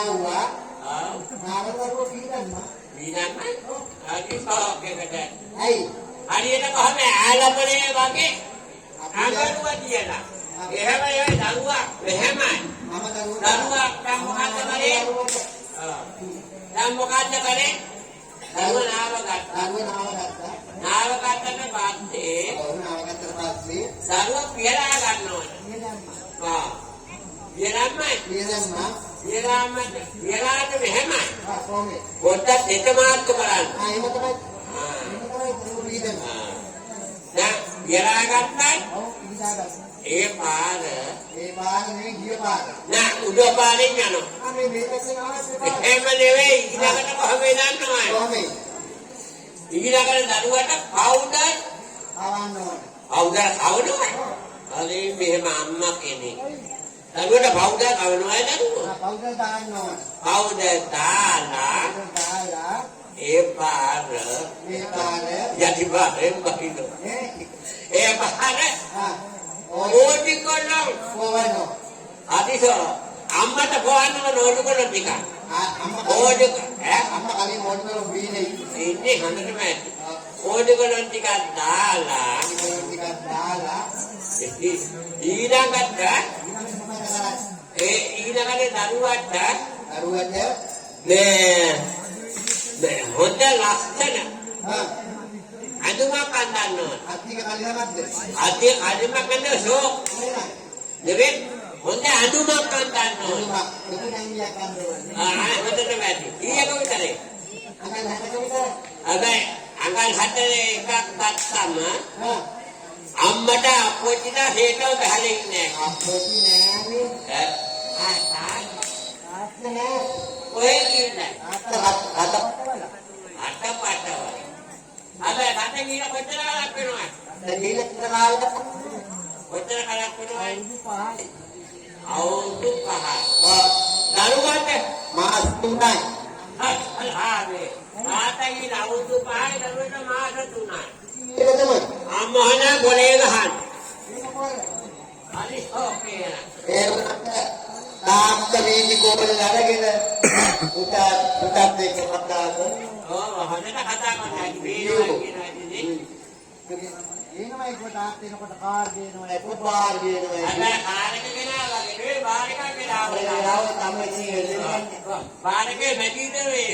යාව්වා. නාවදරුව පීඩන්නා. පීඩන්නයි? ආකි සෝකේකට. ඇයි? හරියට කොහොම ආලපනේ වගේ අඟලුව තියලා. එහෙම ඒ දරුවා එහෙමයි. දරුවා දැන් මොකද්ද කරේ? දැන් මොකද්ද කරේ? දරුවා නාවගත්තා. නාවගත්තට පස්සේ දරුවා පියලා ගන්න ඕනේ. පියලාට මෙහෙමයි. පොඩ්ඩක් දෙක මාර්ක බලන්න. දැන් පියලා ගත්තයි. ඒ පාර නේ ගිය පාර. නෑ උඩ පාරෙන් යනවා. එහෙම නෙවෙයි ඊළඟට කොහොමද යන්නේ? කොහොමද? ඊළඟට දරුවට පවුඩර් ආවන්න ඕනේ. පවුඩර් කවනවා. අනේ මෙහෙම අම්මා කෙනෙක්. දරුවට පවුඩර් කවනවා දරුවා. පවුඩර් දාන්න ඕනේ. පවුඩර් දාලා ඒ පාර යටිපාරෙන් බහින්න. ඒ පාර ඕටි කොල්ලෝ කොවනෝ. අදිසෝ අම්මට පොවන්නව නෝඩු කොල්ල ටික. ඕඩි අම්මා කලින් මොඩල් බීනේ ඉන්නේ හොඳටම ඇති. ඕඩි කොල්ල ටිකක් දාලා ඊළඟට දරුවට මේ හොඳ ලස්සන අඳුමක් අඳන්න ඕන. අතිය කලින්ම කන්න ෂෝක් නෙවෙයි හොඳ අඳුමක් අඳන්න ඕන. හොඳට වැඩි. ඊයක විතරේ. අබේ අඟල් හතරේ එකක් ගත්තම අම්මට අප්පොච්චිට හේතව ගහලා ඉන්නේ. අප්පොච්චි නෑනේ. ඔය කියන්නේ අත පාටවල. අබේ රටේ ගිහින් කොච්චර කාලයක් වෙනවද? කොච්චර කාලයක් වෙනවද? අවුරුදු 5. දරුවාට මාස් 3යි. හරි. තාත්තගේ අවුරුදු 5යි දරුවට මාස 3යි. ඒක තමයි. අම්මහන ගොලේ ගහන. හරි ඕකේ. තාත්තා වීදි කෝපල අරගෙන පුතත් එක්ක කතා කරනවා. හොඳට කතා කරනවා. වීඩියෝ කියනවානේ. එනමයි කොට ආත්තේනකොට කාර් ගේනවා පුපාර් ගේනවා. අද කාර් එක ගෙනාවා නේ බාර් එකක් ගෙනාවා. තමයි බාර් එකේ නැතිද වේ.